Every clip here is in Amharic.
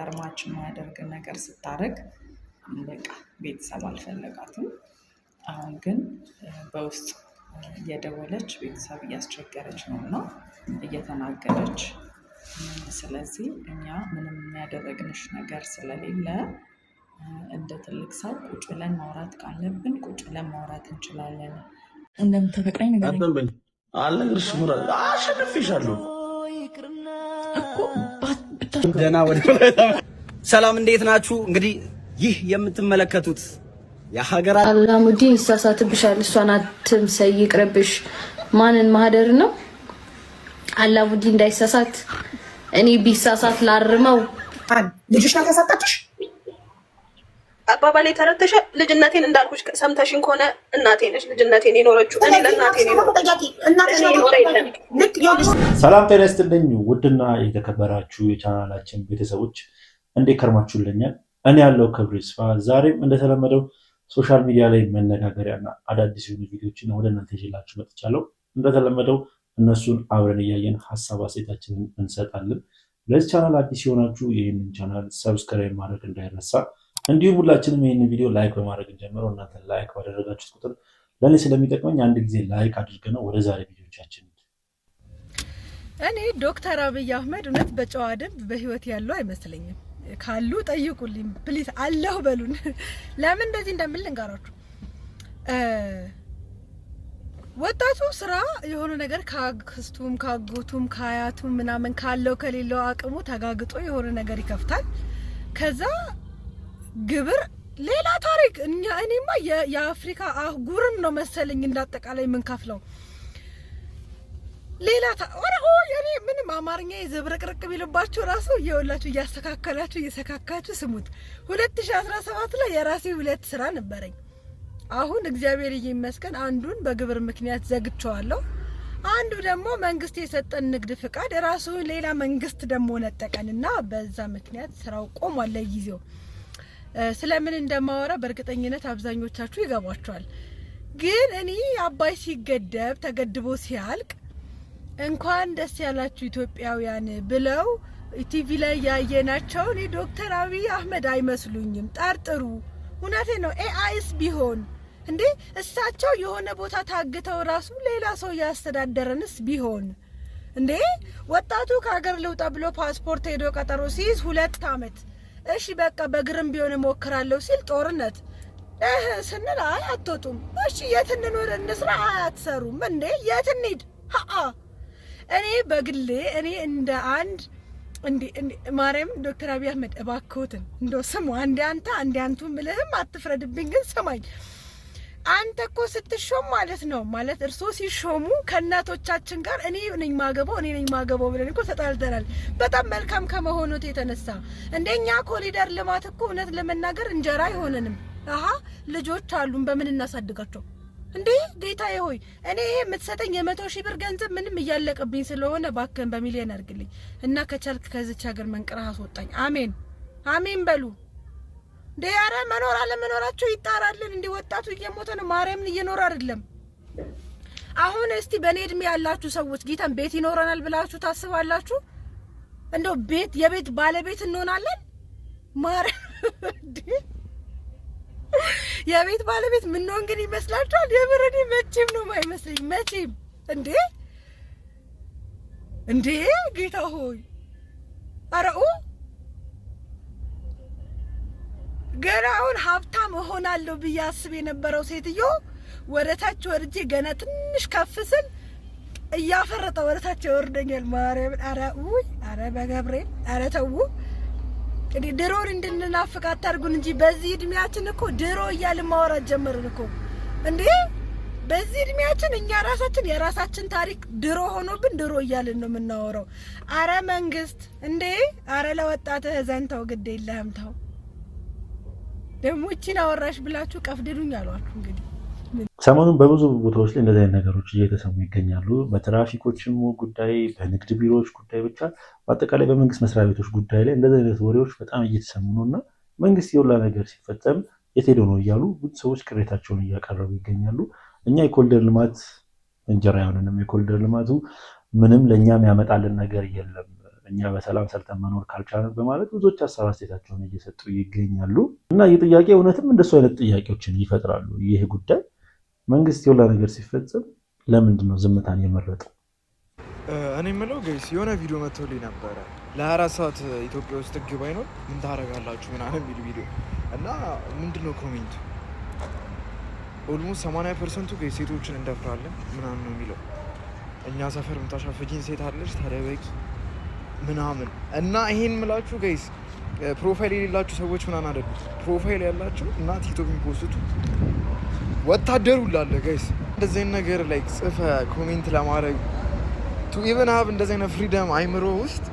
ጋር ማች የማያደርግ ነገር ስታደርግ በቃ ቤተሰብ አልፈለጋትም። አሁን ግን በውስጥ እየደወለች ቤተሰብ እያስቸገረች ነው እና እየተናገረች ስለዚህ እኛ ምንም የሚያደረግንሽ ነገር ስለሌለ እንደ ትልቅ ሰው ቁጭ ብለን ማውራት ካለብን ቁጭ ብለን ማውራት እንችላለን። እንደምትፈቅረኝ ነገር አልነግርሽ ሙራ አሸንፍሻለሁ እኮ ደህና ወደ ሰላም እንዴት ናችሁ? እንግዲህ ይህ የምትመለከቱት የሀገራ አላሙዲን ይሳሳትብሻል። እሷን አትምሰይ ይቅርብሽ። ማንን ማህደር ነው አላሙዲን እንዳይሳሳት እኔ ቢሳሳት ላርመው ልጅሽ ናት ያሳጣችሽ። አባባሌ ተረተሽ ልጅነቴን እንዳልኩሽ ሰምተሽኝ ከሆነ እናቴ ነሽ ልጅነቴን የኖረችው እኔ ለእናቴ ነው። ሰላም ጤና ይስጥልኝ ውድና የተከበራችሁ የቻናላችን ቤተሰቦች እንዴት ከርማችሁልኛል? እኔ ያለው ክብር ይስፋ ዛሬም እንደተለመደው ሶሻል ሚዲያ ላይ መነጋገሪያና አዳዲስ የሆኑ ቪዲዮዎችን ወደ እናንተ ይዤላችሁ መጥቻለሁ። እንደተለመደው እነሱን አብረን እያየን ሀሳብ አስተያየታችንን እንሰጣለን። ለዚህ ቻናል አዲስ የሆናችሁ ይህንን ቻናል ሰብስክራይብ ማድረግ እንዳይረሳ፣ እንዲሁም ሁላችንም ይህንን ቪዲዮ ላይክ በማድረግ እንጀምረው። እናንተ ላይክ ባደረጋችሁት ቁጥር ለእኔ ስለሚጠቅመኝ አንድ ጊዜ ላይክ አድርገነው ወደ ዛሬ ቪዲዮቻችን። እኔ ዶክተር አብይ አህመድ እውነት በጨዋ ደንብ በህይወት ያለው አይመስለኝም። ካሉ ጠይቁልኝ ፕሊዝ፣ አለሁ በሉን። ለምን እንደዚህ እንደምል ልንገራችሁ። ወጣቱ ስራ የሆነ ነገር ካክስቱም ካጎቱም ካያቱም ምናምን ካለው ከሌለው አቅሙ ተጋግጦ የሆነ ነገር ይከፍታል። ከዛ ግብር ሌላ ታሪክ። እኔማ የአፍሪካ አህጉርን ነው መሰለኝ እንዳጠቃላይ የምንከፍለው ሌላ እኔ ምንም አማርኛ የዘብረቅርቅ ቢልባችሁ ራሱ እየወላችሁ እያስተካከላችሁ እየሰካካችሁ ስሙት። 2017 ላይ የራሴ 2 ስራ ነበረኝ። አሁን እግዚአብሔር ይመስገን አንዱን በግብር ምክንያት ዘግቼዋለሁ። አንዱ ደግሞ መንግስት የሰጠን ንግድ ፍቃድ ራሱ ሌላ መንግስት ደግሞ ነጠቀንና በዛ ምክንያት ስራው ቆሟል ለጊዜው። ስለምን እንደማወራ በእርግጠኝነት አብዛኞቻችሁ ይገባችኋል። ግን እኔ አባይ ሲገደብ ተገድቦ ሲያልቅ እንኳን ደስ ያላችሁ ኢትዮጵያውያን ብለው ቲቪ ላይ ያየናቸው እኔ ዶክተር አብይ አህመድ አይመስሉኝም። ጠርጥሩ። እውነቴ ነው። ኤአይስ ቢሆን እንዴ እሳቸው የሆነ ቦታ ታግተው ራሱ ሌላ ሰው ያስተዳደረንስ ቢሆን እንዴ ወጣቱ ከሀገር ልውጣ ብሎ ፓስፖርት ሄዶ ቀጠሮ ሲይዝ 2 አመት እሺ በቃ በግርም ቢሆን እሞክራለሁ ሲል ጦርነት ስንል አይ አትወጡም። እሺ የት እንኖር እንስራ አትሰሩም እንዴ የት እንሂድ? እኔ በግሌ እኔ እንደ አንድ እንዴ ማርያም ዶክተር አብይ አህመድ እባክዎትን እንደው ስሙ አንዴ አንቱ ምልህም አትፍረድብኝ። ግን ሰማኝ አንተ እኮ ስትሾም ማለት ነው ማለት እርሶ ሲሾሙ ከእናቶቻችን ጋር እኔ ነኝ ማገባው ብለን እኮ ተጣልተናል። በጣም መልካም ከመሆኑት የተነሳ እንደኛ ኮሪደር ልማት እኮ እውነት ለመናገር እንጀራ አይሆነንም። ልጆች አሉን በምን እናሳድጋቸው እንዴ? ጌታዬ ሆይ እኔ ይሄ የምትሰጠኝ የ100,000 ብር ገንዘብ ምንም እያለቀብኝ ስለሆነ ባከን በሚሊዮን አድርግልኝ እና ከቻልክ ከዚች ሀገር መንቅረህ አስወጣኝ። አሜን አሜን በሉ። ዲያራ መኖር አለመኖራቸው ይጣራልን። እንዴ ወጣቱ እየሞተ ነው። ማርያምን እየኖር አይደለም። አሁን እስቲ በኔ እድሜ ያላችሁ ሰዎች ጌታን ቤት ይኖረናል ብላችሁ ታስባላችሁ? እንደው የቤት ባለቤት እንሆናለን? ማርያም የቤት ባለቤት ምን ነው እንግዲህ ይመስላችኋል? የብረዴ መቼም ነው ማይመስለኝ መቼም። እንዴ ጌታ ሆይ አረኡ ገና አሁን ሀብታም እሆናለሁ ብዬ አስብ የነበረው ሴትዮ ወደታች ወርጄ ገና ትንሽ ከፍ ስል እያፈረጠ ወደታች ወርደኛል። ማርያምን አረ በገብርኤል አረ ተው እንዴ ድሮን እንድንናፍቅ አታርጉን እንጂ በዚህ እድሜያችን እኮ ድሮ እያልን ማውራት ጀመርን እኮ እንዴ። በዚህ እድሜያችን እኛ ራሳችን የራሳችን ታሪክ ድሮ ሆኖብን ድሮ እያልን ነው የምናወራው። አረ መንግስት እንዴ አረ ለወጣትህ ዘንተው ግድ የለህም ተው። ደግሞ እቺን አወራሽ ብላችሁ ቀፍድዱኝ አሏችሁ። እንግዲህ ሰሞኑን በብዙ ቦታዎች ላይ እንደዚህ አይነት ነገሮች እየተሰሙ ይገኛሉ። በትራፊኮችም ጉዳይ፣ በንግድ ቢሮዎች ጉዳይ፣ ብቻ በአጠቃላይ በመንግስት መስሪያ ቤቶች ጉዳይ ላይ እንደዚህ አይነት ወሬዎች በጣም እየተሰሙ ነው እና መንግስት የሁላ ነገር ሲፈጸም የት ሄዶ ነው እያሉ ብዙ ሰዎች ቅሬታቸውን እያቀረቡ ይገኛሉ። እኛ የኮሪደር ልማት እንጀራ አይሆንንም፣ የኮሪደር ልማቱ ምንም ለእኛም ያመጣልን ነገር የለም፣ እኛ በሰላም ሰርተን መኖር ካልቻለን በማለት ብዙዎች ሀሳብ አስተያየታቸውን እየሰጡ ይገኛሉ። እና ይህ ጥያቄ እውነትም እንደሱ አይነት ጥያቄዎችን ይፈጥራሉ። ይህ ጉዳይ መንግስት የሁላ ነገር ሲፈጽም ለምንድን ነው ዝምታን የመረጠው? እኔ የምለው ጋይስ የሆነ ቪዲዮ መጥቶልኝ ነበረ ለ24 ሰዓት ኢትዮጵያ ውስጥ ህግ ባይኖር ምን ታደርጋላችሁ ምናምን የሚል ቪዲዮ እና ምንድነው ኮሜንቱ ኦልሞስት 80% ጋይስ ሴቶችን እንደፍራለን ምናምን ነው የሚለው። እኛ ሰፈር የምታሻፈጂን ሴት አለች ታደበቂ ምናምን እና ይሄን ምላችሁ ጋይስ ፕሮፋይል የሌላችሁ ሰዎች ምናምን አይደሉም። ፕሮፋይል ያላችሁ እና ቲክቶክ የሚፖስቱ ወታደሩ ላለ ጋይስ እንደዚህ ነገር ላይ ጽፈ ኮሜንት ለማድረግ ቱ ኢቨን ሃቭ እንደዚህ አይነት ፍሪደም አይምሮ ውስጥ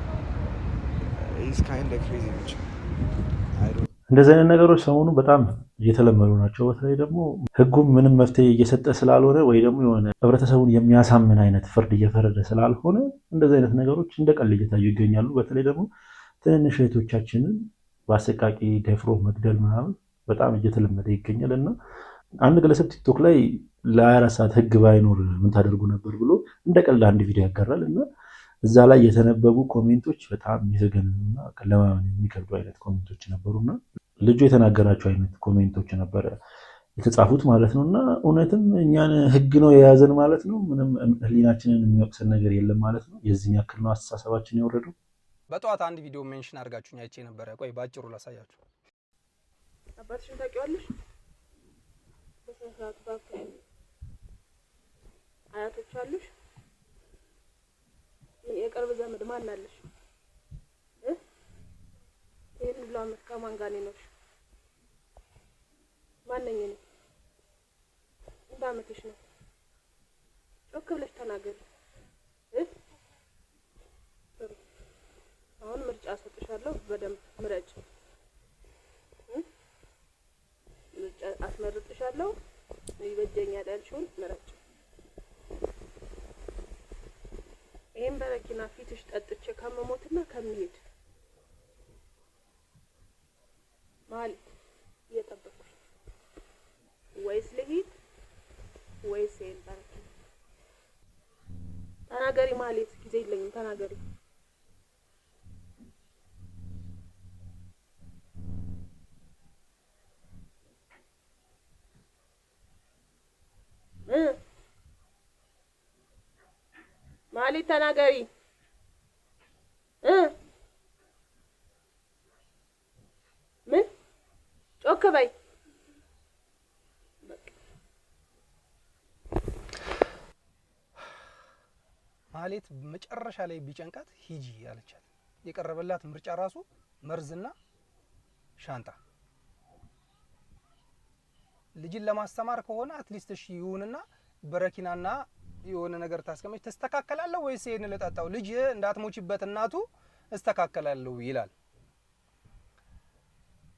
ኢዝ ካይንድ ኦፍ ክሬዚ ብቻ እንደዚህ አይነት ነገሮች ሰሞኑን በጣም እየተለመዱ ናቸው። በተለይ ደግሞ ህጉም ምንም መፍትሄ እየሰጠ ስላልሆነ ወይ ደግሞ የሆነ ህብረተሰቡን የሚያሳምን አይነት ፍርድ እየፈረደ ስላልሆነ እንደዚህ አይነት ነገሮች እንደ ቀልድ እየታዩ ይገኛሉ። በተለይ ደግሞ ትንንሽ እህቶቻችንን በአሰቃቂ ደፍሮ መግደል ምናምን በጣም እየተለመደ ይገኛል እና አንድ ግለሰብ ቲክቶክ ላይ ለ24 ሰዓት ህግ ባይኖር ምን ታደርጉ ነበር ብሎ እንደ ቀልድ አንድ ቪዲዮ ያጋራል እና እዛ ላይ የተነበቡ ኮሜንቶች በጣም የሚዘገንኑና ለማመን የሚከብዱ አይነት ኮሜንቶች ነበሩና ልጁ የተናገራቸው አይነት ኮሜንቶች ነበረ የተጻፉት ማለት ነው። እና እውነትም እኛን ህግ ነው የያዘን ማለት ነው። ምንም ህሊናችንን የሚወቅሰን ነገር የለም ማለት ነው። የዚህን ያክል ነው አስተሳሰባችን የወረደው። በጠዋት አንድ ቪዲዮ ሜንሽን አድርጋችሁኝ አይቼ ነበረ። ቆይ ባጭሩ ላሳያችሁ። አባትሽን ታውቂዋለሽ? በሰዓት ባክ አያቶች አሉሽ? ምን የቅርብ ዘመድ ማን አለሽ? ይሄን ሁሉ ዓመት ከማን ጋር ነው? ማንኛ ነው? እንደ ዓመትሽ ነው? ጮክ ብለሽ ተናገሪ። አሁን ምርጫ ሰጥሻለሁ፣ በደንብ ምረጭ። ምርጫ አስመርጥሻለሁ፣ ይበጀኛል ያልሽውን ምረጭ። ይሄን በረኪና ፊትሽ ጠጥቼ ከመሞትና ከመሄድ ማለት እየጠበቅኩሽ ወይስ ልሂድ ወይስ ይሄን በረኪና? ተናገሪ ማለት ጊዜ የለኝም፣ ተናገሪ። ማለት ተናገሪ። ምን ጮክ በይ። ማለት መጨረሻ ላይ ቢጨንቃት ሂጂ ያለቻት የቀረበላት ምርጫ ራሱ መርዝና ሻንጣ። ልጅን ለማስተማር ከሆነ አትሊስት እሺ ይሁንና በረኪናና የሆነ ነገር ታስቀመጭ ተስተካከላለህ ወይስ ይሄን ለጣጣው ልጅ እንዳትሞችበት እናቱ እስተካከላለሁ ይላል።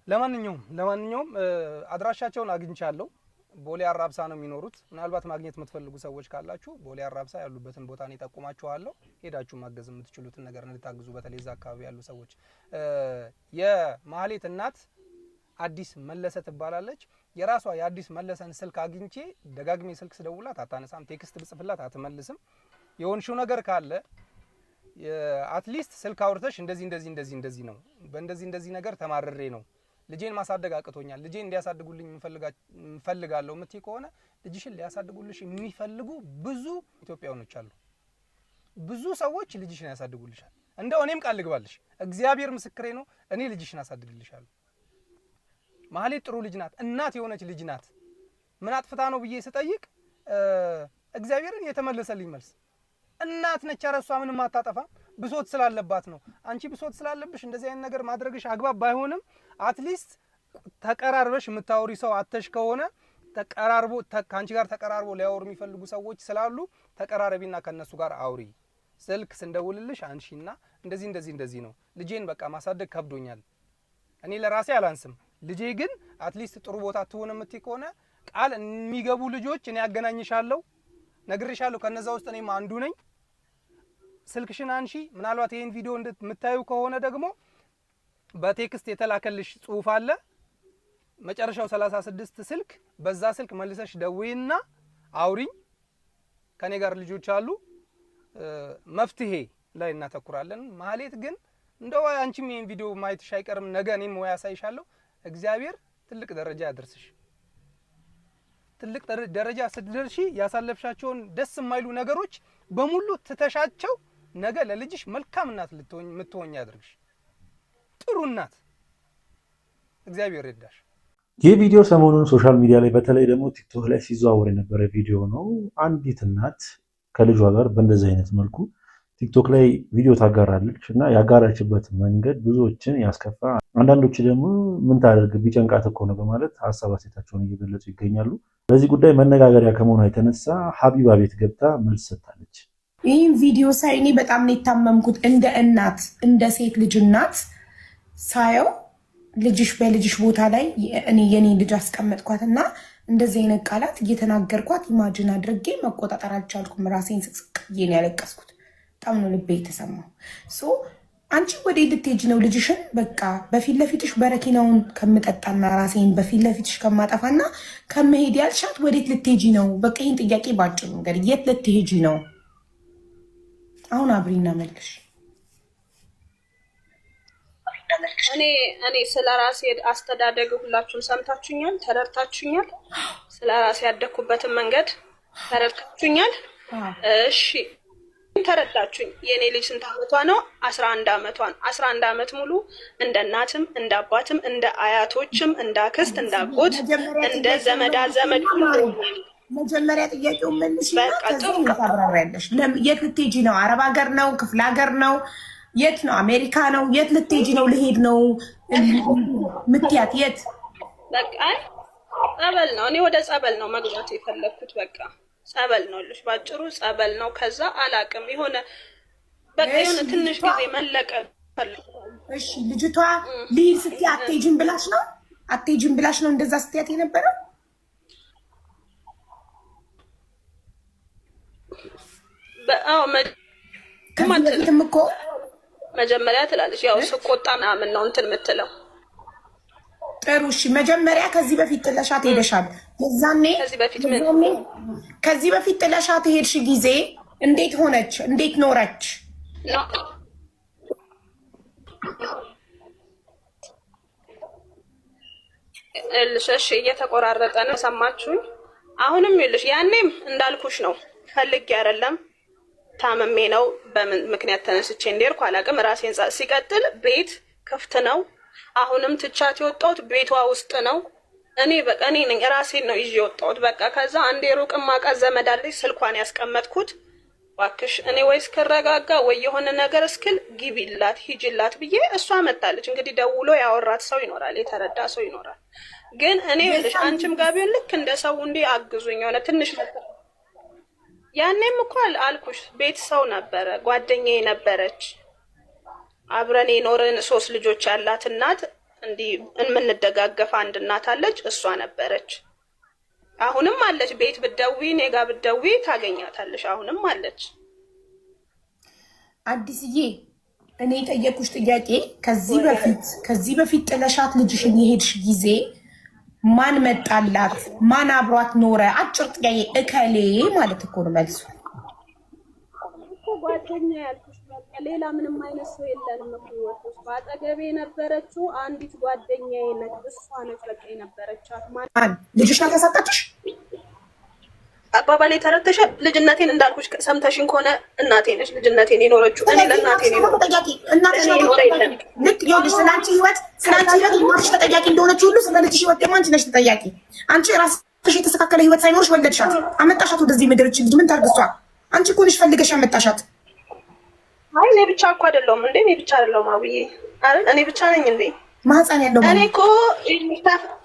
ለማንኛውም አድራሻቸውን አግኝቻለሁ። ቦሌ አራብሳ ነው የሚኖሩት። ምናልባት ማግኘት የምትፈልጉ ሰዎች ካላችሁ ቦሌ አራብሳ ያሉበትን ቦታ ነው ጠቁማችኋለሁ። ሄዳችሁ ማገዝ የምትችሉትን ነገር እንድታግዙ በተለይ እዛ አካባቢ ያሉ ሰዎች። የማህሌት እናት አዲስ መለሰ ትባላለች። የራሷ የአዲስ መለሰን ስልክ አግኝቼ ደጋግሜ ስልክ ስደውላት አታነሳም፣ ቴክስት ብጽፍላት አትመልስም። የሆንሽው ነገር ካለ አትሊስት ስልክ አውርተሽ እንደዚህ ነው በእንደዚህ ነገር ተማርሬ ነው ልጄን ማሳደግ አቅቶኛል፣ ልጄን እንዲያሳድጉልኝ እንፈልጋለሁ የምትይ ከሆነ ልጅሽን ሊያሳድጉልሽ የሚፈልጉ ብዙ ኢትዮጵያውያኖች አሉ። ብዙ ሰዎች ልጅሽን ያሳድጉልሻል። እንደው እኔም ቃል ልግባልሽ፣ እግዚአብሔር ምስክሬ ነው፣ እኔ ልጅሽን አሳድግልሻለሁ። ማህሌት ጥሩ ልጅ ናት፣ እናት የሆነች ልጅ ናት። ምን አጥፍታ ነው ብዬ ስጠይቅ እግዚአብሔርን የተመለሰልኝ መልስ እናት ነች። አረሷ ምንም አታጠፋም፣ ብሶት ስላለባት ነው። አንቺ ብሶት ስላለብሽ እንደዚህ አይነት ነገር ማድረግሽ አግባብ ባይሆንም አትሊስት ተቀራርበሽ የምታወሪ ሰው አተሽ ከሆነ ተቀራርቦ ካንቺ ጋር ተቀራርቦ ሊያወሩ የሚፈልጉ ሰዎች ስላሉ ተቀራረቢና ከነሱ ጋር አውሪ። ስልክ ስንደውልልሽ አንሺና እንደዚህ ነው ልጄን በቃ ማሳደግ ከብዶኛል፣ እኔ ለራሴ አላንስም፣ ልጄ ግን አትሊስት ጥሩ ቦታ ትሆነ የምትይ ከሆነ ቃል የሚገቡ ልጆች እኔ ያገናኝሻለሁ፣ ነግሬሻለሁ። ከነዛ ውስጥ እኔም አንዱ ነኝ። ስልክሽን አንሺ። ምናልባት ይሄን ቪዲዮ እንድትምታዩ ከሆነ ደግሞ በቴክስት የተላከልሽ ጽሁፍ አለ መጨረሻው 36 ስልክ፣ በዛ ስልክ መልሰሽ ደውይና አውሪኝ። ከኔ ጋር ልጆች አሉ። መፍትሄ ላይ እናተኩራለን። ማህሌት ግን እንደው አንቺም ይሄን ቪዲዮ ማየትሽ አይቀርም ነገ እኔም ወይ ያሳይሻለሁ። እግዚአብሔር ትልቅ ደረጃ ያደርስሽ። ትልቅ ደረጃ ስትደርሺ ያሳለፍሻቸውን ደስ የማይሉ ነገሮች በሙሉ ትተሻቸው ነገ ለልጅሽ መልካም እናት ልትሆኚ ያድርግሽ። ጥሩ እናት እግዚአብሔር ይርዳሽ። ይህ ቪዲዮ ሰሞኑን ሶሻል ሚዲያ ላይ በተለይ ደግሞ ቲክቶክ ላይ ሲዘዋወር የነበረ ቪዲዮ ነው። አንዲት እናት ከልጇ ጋር በእንደዚህ አይነት መልኩ ቲክቶክ ላይ ቪዲዮ ታጋራለች እና ያጋራችበት መንገድ ብዙዎችን ያስከፋ፣ አንዳንዶች ደግሞ ምን ታደርግ ቢጨንቃት እኮ ነው በማለት ሀሳብ አስተያየታቸውን እየገለጹ ይገኛሉ። በዚህ ጉዳይ መነጋገሪያ ከመሆኗ የተነሳ ሀቢባ ቤት ገብታ መልስ ሰጥታለች። ይህን ቪዲዮ ሳይ እኔ በጣም ነው የታመምኩት። እንደ እናት እንደ ሴት ልጅ እናት ሳየው ልጅሽ በልጅሽ ቦታ ላይ እኔ የኔ ልጅ አስቀመጥኳትና እንደዚህ አይነት ቃላት እየተናገርኳት ኢማጂን አድርጌ መቆጣጠር አልቻልኩም። ራሴን ስቅስቅ ብዬ ያለቀስኩት። በጣም ነው ልቤ የተሰማው። አንቺ ወደ ልትሄጂ ነው? ልጅሽን በቃ በፊት ለፊትሽ በረኪናውን ከምጠጣና ራሴን በፊት ለፊትሽ ከማጠፋና ከመሄድ ያልሻት ወዴት ልትሄጂ ነው? በቃ ይህን ጥያቄ ባጭሩ ነገር የት ልትሄጂ ነው? አሁን አብሪና መልሽ። እኔ ስለ ራሴ አስተዳደግ ሁላችሁም ሰምታችሁኛል፣ ተረድታችሁኛል። ስለ ራሴ ያደኩበትን መንገድ ተረድታችሁኛል። እሺ ተረዳችሁኝ። የኔ ልጅ ስንት አመቷ ነው? 11 አመቷን 11 አመት ሙሉ እንደ እናትም እንደ አባትም እንደ አያቶችም እንደ አክስት እንደ አጎት እንደ ዘመዳ ዘመድ መጀመሪያ ጥያቄው መልሽ። በቃ ጥሩ ታብራሪያለሽ። የት ልትሄጂ ነው? አረብ ሀገር ነው? ክፍለ ሀገር ነው? የት ነው? አሜሪካ ነው? የት ልትሄጂ ነው? ልሄድ ነው ምትያት የት? በቃ ጸበል ነው። እኔ ወደ ጸበል ነው መግባት የፈለኩት። በቃ ጸበል ነው ልሽ ባጭሩ ጸበል ነው። ከዛ አላቅም የሆነ በቃ የሆነ ትንሽ ጊዜ መለቀ ፈለኩ። እሺ ልጅቷ ልሂድ ስትይ አትሄጂም ብላሽ ነው? አትሄጂም ብላሽ ነው እንደዛ ስትያት የነበረው? በአው ከማንተም እኮ መጀመሪያ ትላለች ያው ስቆጣ ምናምን ነው እንትን የምትለው። ጥሩ እሺ፣ መጀመሪያ ከዚህ በፊት ጥለሻት ሄደሻል። የዛኔ ከዚህ በፊት ጥለሻት ሄድሽ ጊዜ እንዴት ሆነች? እንዴት ኖረች? እሺ እየተቆራረጠ ነው ሰማችሁኝ? አሁንም ይልሽ ያኔም እንዳልኩሽ ነው ፈልጌ አይደለም ታመሜ ነው። በምን ምክንያት ተነስቼ እንደርኩ አላውቅም። ራሴን ሲቀጥል ቤት ክፍት ነው። አሁንም ትቻት የወጣሁት ቤቷ ውስጥ ነው። እኔ በቃ እኔ ነኝ ራሴን ነው ይዤ የወጣሁት። በቃ ከዛ አንዴ ሩቅም ማውቃት ዘመድ አለች ስልኳን ያስቀመጥኩት። እባክሽ እኔ ወይስ ከረጋጋ ወይ የሆነ ነገር እስክል ግቢላት ሂጂላት ብዬ እሷ መጣለች። እንግዲህ ደውሎ ያወራት ሰው ይኖራል፣ የተረዳ ሰው ይኖራል። ግን እኔ ልሽ አንቺም ጋር ቢሆን ልክ እንደ ሰው እንዲህ አግዙኝ የሆነ ትንሽ ነገር ያኔም እኮ አልኩሽ ቤት ሰው ነበረ፣ ጓደኛዬ ነበረች፣ አብረን የኖርን 3 ልጆች ያላት እናት እንዲህ የምንደጋገፍ አንድ እናት አለች፣ እሷ ነበረች። አሁንም አለች። ቤት ብትደውይ እኔ ጋር ብትደውይ ታገኛታለሽ። አሁንም አለች። አዲስዬ እኔ የጠየኩሽ ጥያቄ ከዚህ በፊት ጥለሻት ልጅሽን የሄድሽ ጊዜ ማን መጣላት? ማን አብሯት ኖረ? አጭር ጥያቄ እከሌ ማለት እኮ ነው መልሱ። ጓደኛ ያልኩሽ በቃ ሌላ ምንም አይነት ሰው የለንም እኮ ህይወት ውስጥ። አጠገቤ የነበረችው አንዲት ጓደኛዬ ነች። እሷ ነች በቃ የነበረቻት። ማን ልጅሽ ናት ያሳጣችሽ? አባባሌ ተረተሻል። ልጅነቴን እንዳልኩሽ ሰምተሽኝ ከሆነ እናቴ ነች ልጅነቴን የኖረችው። እኔ ለእናቴ ነው ልክ ይኸውልሽ፣ ስላንቺ ህይወት እናትሽ ተጠያቂ እንደሆነች ሁሉ ስለ ልጅሽ ህይወት ደግሞ አንቺ ነሽ ተጠያቂ። አንቺ ራስሽ የተስተካከለ ህይወት ሳይኖርሽ ወለድሻት፣ አመጣሻት ወደዚህ ምድር። ልጅ ምን ታርግ እሷ? አንቺ እኮ ነሽ ፈልገሽ አመጣሻት። አይ እኔ ብቻ እኮ አይደለሁም እንዴ! እኔ ብቻ አይደለሁም አብዬ አይደል? እኔ ብቻ ነኝ እንዴ? ማህፀን ያለው እኔ እኮ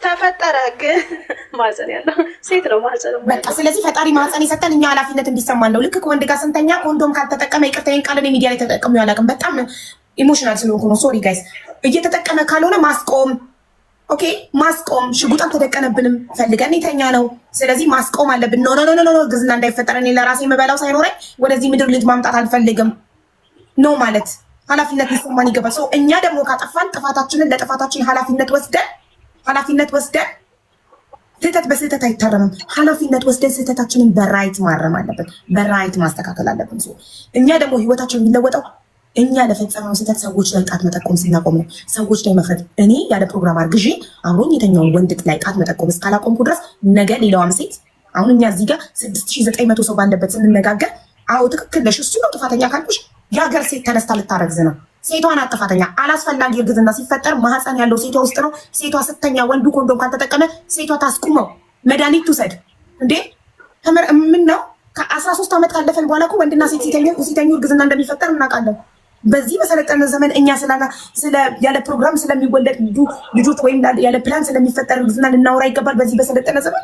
ተፈጠረ ግን ማህፀን ያለው ሴት ነው ማህፀን። በቃ ስለዚህ ፈጣሪ ማህፀን የሰጠን እኛ ኃላፊነት እንዲሰማን ነው። ልክ ከወንድ ጋር ስንተኛ ኮንዶም ካልተጠቀመ ይቅርታዬን ቃል እኔ ሚዲያ ላይ ተጠቅሜው አላውቅም። በጣም ኢሞሽናል ስለሆንኩ ነው። ሶሪ ጋይስ። እየተጠቀመ ካልሆነ ማስቆም፣ ኦኬ ማስቆም። ሽጉጥ አልተደቀነብንም ፈልገን የተኛ ነው። ስለዚህ ማስቆም አለብን። ኖ ኖ ኖ ኖ ግዝና እንዳይፈጠር እኔ ለራሴ የምበላው ሳይኖረኝ ወደዚህ ምድር ልጅ ማምጣት አልፈልግም ኖ ማለት ኃላፊነት ሊሰማን ይገባል። ሰው እኛ ደግሞ ካጠፋን ጥፋታችንን ለጥፋታችን ኃላፊነት ወስደን ስህተት በስህተት አይታረምም። ኃላፊነት ወስደን ስህተታችንን በራይት ማረም አለብን፣ በራይት ማስተካከል አለብን። እኛ ደግሞ ህይወታችን የሚለወጠው እኛ ለፈጸምነው ስህተት ሰዎች ላይ ጣት መጠቆም ስናቆም ነው። ሰዎች ላይ መፍረድ። እኔ ያለ ፕሮግራም አርግዤ አብሮኝ የተኛውን ወንድ ላይ ጣት መጠቆም እስካላቆምኩ ድረስ ነገ ሌላዋም ሴት አሁን እኛ እዚህ ጋር 6900 ሰው ባለበት ስንነጋገር፣ አዎ ትክክል ነሽ፣ እሱ ነው ጥፋተኛ ካልኩሽ የሀገር ሴት ተነስታ ልታረግዝ ነው። ሴቷ ናት ጥፋተኛ። አላስፈላጊ እርግዝና ሲፈጠር ማህፀን ያለው ሴቷ ውስጥ ነው። ሴቷ ስተኛ ወንዱ ኮንዶም ካልተጠቀመ ሴቷ ታስቁመው፣ መድኃኒት ትውሰድ። እንዴ ምን ነው? ከ13 ዓመት ካለፈን በኋላ እኮ ወንድና ሴት ሲተኙ እርግዝና እንደሚፈጠር እናውቃለን። በዚህ በሰለጠነ ዘመን እኛ ያለ ፕሮግራም ስለሚወለዱ ልጆች ወይም ያለ ፕላን ስለሚፈጠር እርግዝና ልናወራ ይገባል? በዚህ በሰለጠነ ዘመን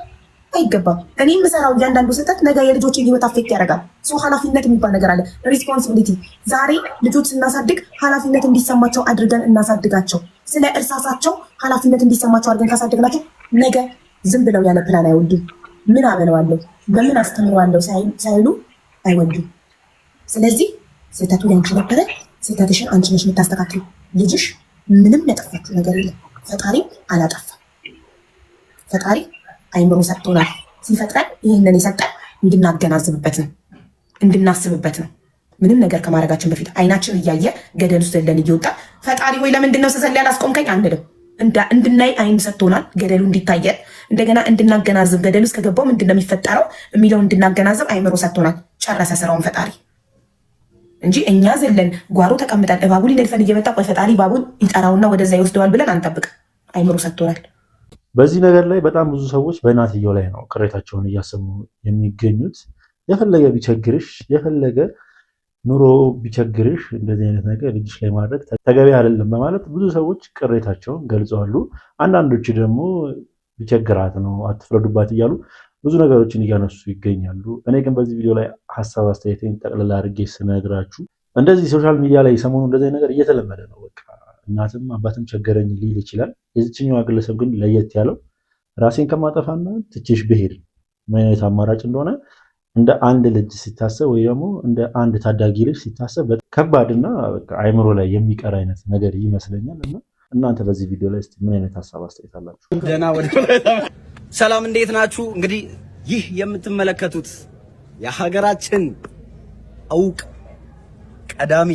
አይገባም። እኔ የምሰራው እያንዳንዱ ስህተት ነገ የልጆችን ህይወት አፌክት ያደርጋል። ኃላፊነት የሚባል ነገር አለ፣ ሪስፖንሲቢሊቲ። ዛሬ ልጆች ስናሳድግ ኃላፊነት እንዲሰማቸው አድርገን እናሳድጋቸው። ስለ እርሳሳቸው ኃላፊነት እንዲሰማቸው አድርገን ካሳደግናቸው ነገ ዝም ብለው ያለ ፕላን አይወልዱም። ምን አበለዋለሁ በምን አስተምረዋለሁ ሳይሉ አይወልዱም። ስለዚህ ስህተቱ ያንቺ ነበረ፣ ስህተትሽን አንቺ ነሽ የምታስተካክሉ። ልጅሽ ምንም ያጠፋችው ነገር የለም። ፈጣሪ አላጠፋም። ፈጣሪ አይምሮ ሰጥቶናል። ሲፈጥረን ይህንን የሰጠን እንድናገናዝብበት ነው፣ እንድናስብበት ነው። ምንም ነገር ከማድረጋችን በፊት አይናችን እያየ ገደል ውስጥ ዘለን እየወጣ ፈጣሪ ወይ ለምንድን ነው ስሰል ያላስቆምከኝ አንልም። እንድናይ አይን ሰጥቶናል፣ ገደሉ እንዲታየን፣ እንደገና እንድናገናዝብ ገደል ውስጥ ከገባው ምንድን ነው የሚፈጠረው የሚለው እንድናገናዝብ አይምሮ ሰጥቶናል። ጨረሰ ስራውን ፈጣሪ እንጂ እኛ ዘለን ጓሮ ተቀምጠን እባቡ ሊነድፈን እየመጣ ቆይ ፈጣሪ እባቡን ይጠራውና ወደዛ ይወስደዋል ብለን አንጠብቅ። አይምሮ ሰጥቶናል። በዚህ ነገር ላይ በጣም ብዙ ሰዎች በእናትየው ላይ ነው ቅሬታቸውን እያሰሙ የሚገኙት። የፈለገ ቢቸግርሽ፣ የፈለገ ኑሮ ቢቸግርሽ እንደዚህ አይነት ነገር ልጅሽ ላይ ማድረግ ተገቢ አይደለም በማለት ብዙ ሰዎች ቅሬታቸውን ገልጸዋሉ። አንዳንዶች ደግሞ ቢቸግራት ነው አትፍረዱባት እያሉ ብዙ ነገሮችን እያነሱ ይገኛሉ። እኔ ግን በዚህ ቪዲዮ ላይ ሀሳብ አስተያየቴን ጠቅልላ አድርጌ ስነግራችሁ እንደዚህ ሶሻል ሚዲያ ላይ ሰሞኑ እንደዚህ ነገር እየተለመደ ነው። በቃ እናትም አባትም ቸገረኝ ሊል ይችላል። የዚችኛዋ ግለሰብ ግን ለየት ያለው ራሴን ከማጠፋና ትቼሽ ብሄድ ምን አይነት አማራጭ እንደሆነ እንደ አንድ ልጅ ሲታሰብ ወይ ደግሞ እንደ አንድ ታዳጊ ልጅ ሲታሰብ ከባድና አይምሮ ላይ የሚቀር አይነት ነገር ይመስለኛል። እና እናንተ በዚህ ቪዲዮ ላይ ምን አይነት ሀሳብ አስተያየት አላችሁ? ሰላም እንዴት ናችሁ? እንግዲህ ይህ የምትመለከቱት የሀገራችን እውቅ ቀዳሚ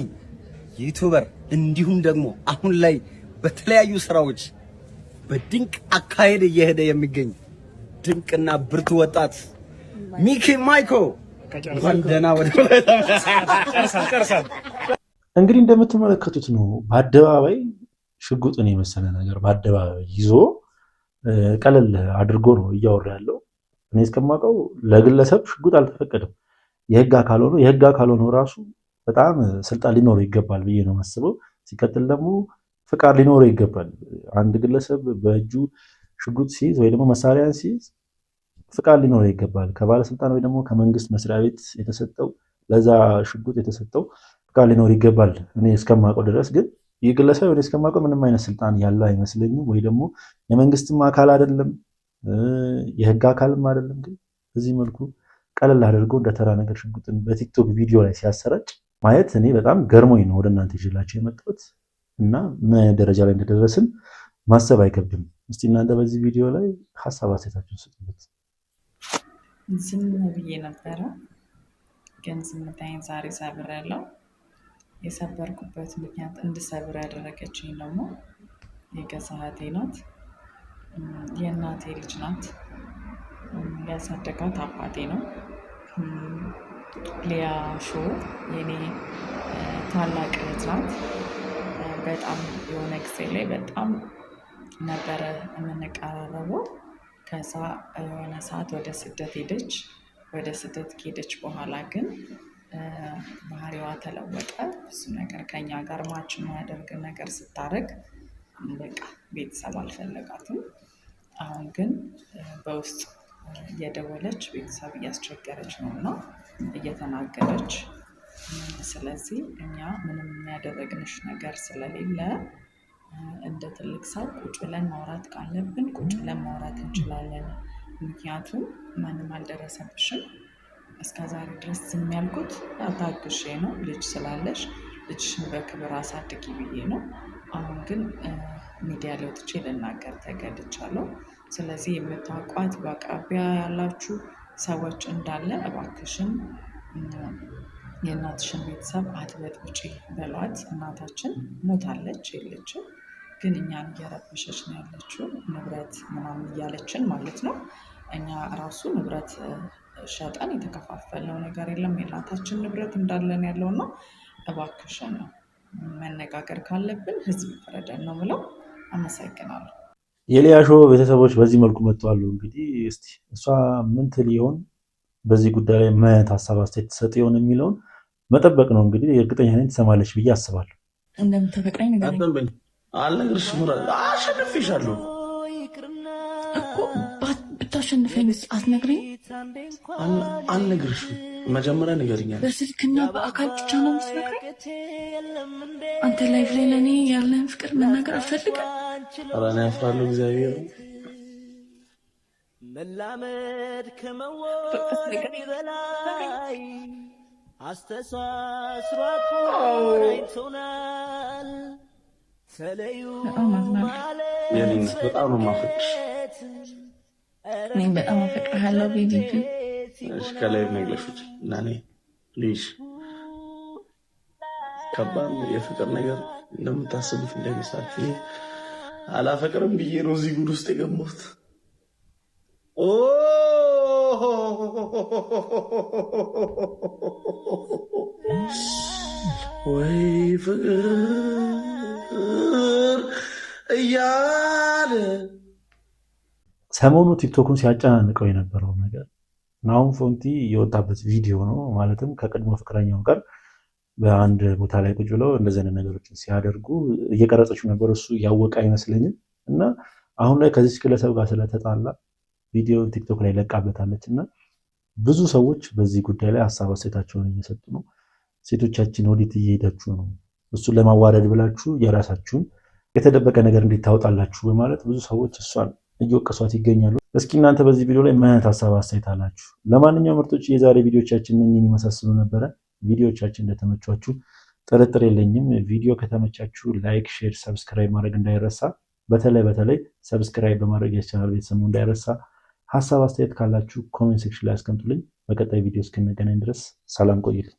ዩቲዩበር እንዲሁም ደግሞ አሁን ላይ በተለያዩ ስራዎች በድንቅ አካሄድ እየሄደ የሚገኝ ድንቅና ብርቱ ወጣት ሚኪ ማይኮ ደህና ወደ እንግዲህ እንደምትመለከቱት ነው። በአደባባይ ሽጉጥን የመሰለ ነገር በአደባባይ ይዞ ቀለል አድርጎ ነው እያወራ ያለው። እኔ እስከማውቀው ለግለሰብ ሽጉጥ አልተፈቀደም። የህግ አካል ሆኖ ራሱ በጣም ስልጣን ሊኖረው ይገባል ብዬ ነው የማስበው። ሲቀጥል ደግሞ ፍቃድ ሊኖረው ይገባል። አንድ ግለሰብ በእጁ ሽጉጥ ሲይዝ ወይ ደግሞ መሳሪያን ሲይዝ ፍቃድ ሊኖረው ይገባል። ከባለስልጣን ወይ ደግሞ ከመንግስት መስሪያ ቤት የተሰጠው ለዛ ሽጉጥ የተሰጠው ፍቃድ ሊኖር ይገባል። እኔ እስከማውቀው ድረስ ግን ይህ ግለሰብ እኔ እስከማውቀው ምንም አይነት ስልጣን ያለው አይመስለኝም። ወይ ደግሞ የመንግስትም አካል አይደለም የህግ አካልም አይደለም። ግን በዚህ መልኩ ቀለል አድርጎ እንደተራ ነገር ሽጉጥን በቲክቶክ ቪዲዮ ላይ ሲያሰራጭ ማየት እኔ በጣም ገርሞኝ ነው ወደ እናንተ ይዤላችሁ የመጣሁት እና ምን አይነት ደረጃ ላይ እንደደረስን ማሰብ አይከብድም። እስቲ እናንተ በዚህ ቪዲዮ ላይ ሀሳብ አስተያየታችሁን ስጡበት። ዝም ብዬ ነበረ፣ ግን ዝምታዬን ዛሬ ሰብሬያለሁ። የሰበርኩበት ምክንያት እንድሰብር ያደረገችኝ ደግሞ የገዛ እህቴ ናት። የእናቴ ልጅ ናት። ያሳደጋት አባቴ ነው። ሊያ ሾ የኔ ታላቅ እህት ናት። በጣም የሆነ ጊዜ ላይ በጣም ነበረ የምንቀራረበው። ከዛ የሆነ ሰዓት ወደ ስደት ሄደች። ወደ ስደት ከሄደች በኋላ ግን ባህሪዋ ተለወጠ። ብዙ ነገር ከኛ ጋር ማች የማያደርግ ነገር ስታደርግ በቃ ቤተሰብ አልፈለጋትም። አሁን ግን በውስጥ እየደወለች ቤተሰብ እያስቸገረች ነው እና እየተናገረች፣ ስለዚህ እኛ ምንም የሚያደረግንሽ ነገር ስለሌለ እንደ ትልቅ ሰው ቁጭ ብለን ማውራት ካለብን ቁጭ ብለን ማውራት እንችላለን። ምክንያቱም ማንም አልደረሰብሽም። እስከ ዛሬ ድረስ ዝም ያልኩት ታግሼ ነው። ልጅ ስላለሽ ልጅሽን በክብር አሳድጊ ብዬ ነው። አሁን ግን ሚዲያ ላይ ወጥቼ ልናገር ተገድቻለሁ። ስለዚህ የምታውቋት በአቅራቢያ ያላችሁ ሰዎች እንዳለ እባክሽን የእናትሽን ቤተሰብ አትበጥብጪ በሏት። እናታችን ሞታለች የለችም፣ ግን እኛን እየረበሸች ነው ያለችው፣ ንብረት ምናምን እያለችን ማለት ነው። እኛ ራሱ ንብረት ሸጠን የተከፋፈልነው ነገር የለም፣ የእናታችን ንብረት እንዳለን ያለው ነው። እባክሽን ነው መነጋገር ካለብን ህዝብ ይፍረደን ነው ብለው። አመሰግናለሁ። የሊያሾ ቤተሰቦች በዚህ መልኩ መጥተዋል። እንግዲህ እስቲ እሷ ምን ትል ይሆን በዚህ ጉዳይ ላይ ምን አይነት ሀሳብ አስተያየት ትሰጥ ይሆን የሚለውን መጠበቅ ነው። እንግዲህ እርግጠኛ ነኝ ትሰማለች ብዬ አስባለሁ። እንደምትፈቅረኝ ነገር አልነግርሽም። አሸንፌሻለሁ እኮ ብታሸንፈኝ አትነግረኝ? አልነግርሽም። መጀመሪያ ንገሪኛል። በስልክና በአካል ብቻ ነው የምትነግረኝ? አንተ ላይፍ ላይ ለእኔ ያለህን ፍቅር መናገር አልፈልግም። ኧረ እኔ አፍራለሁ። እግዚአብሔር መላመድ ከመወድ በላይ አስተሳስሯት አይቶናል። ተለዩ ማለት በጣም ነው የማፈቅርሽ። እኔም በጣም አፈቅርሃለሁ ቤቢ። እሺ ከላይ ነግለሽት እና እኔ ልጅ ከባድ የፍቅር ነገር እንደምታስቡት እንደሚሳችሁ አላፈቅርም ብዬ ነው እዚህ ጉድ ውስጥ የገባሁት። ወይ ፍቅር እያለ ሰሞኑ ቲክቶኩን ሲያጨናንቀው የነበረው ነገር ናሆም ፎንቲ የወጣበት ቪዲዮ ነው። ማለትም ከቀድሞ ፍቅረኛው ጋር በአንድ ቦታ ላይ ቁጭ ብለው እንደዚህ አይነት ነገሮችን ሲያደርጉ እየቀረጸችው ነበር። እሱ ያወቀ አይመስለኝም። እና አሁን ላይ ከዚህ ግለሰብ ጋር ስለተጣላ ቪዲዮን ቲክቶክ ላይ ለቃበታለች እና ብዙ ሰዎች በዚህ ጉዳይ ላይ ሀሳብ አስተያየታቸውን እየሰጡ ነው። ሴቶቻችን ወዴት እየሄዳችሁ ነው? እሱን ለማዋረድ ብላችሁ የራሳችሁን የተደበቀ ነገር እንዲታወጣላችሁ በማለት ብዙ ሰዎች እሷን እየወቀሷት ይገኛሉ። እስኪ እናንተ በዚህ ቪዲዮ ላይ ምን አይነት ሀሳብ አስተያየት አላችሁ? ለማንኛውም ምርጦች የዛሬ ቪዲዮቻችን እኚህን ይመሳስሉ ነበረ። ቪዲዮቻችን እንደተመቻችሁ ጥርጥር የለኝም። ቪዲዮ ከተመቻችሁ ላይክ፣ ሼር፣ ሰብስክራይብ ማድረግ እንዳይረሳ። በተለይ ሰብስክራይብ በማድረግ የቻናል ቤተሰቡ እንዳይረሳ። ሀሳብ አስተያየት ካላችሁ ኮሜንት ሴክሽን ላይ አስቀምጡልኝ። በቀጣይ ቪዲዮ እስክንገናኝ ድረስ ሰላም ቆዩልኝ።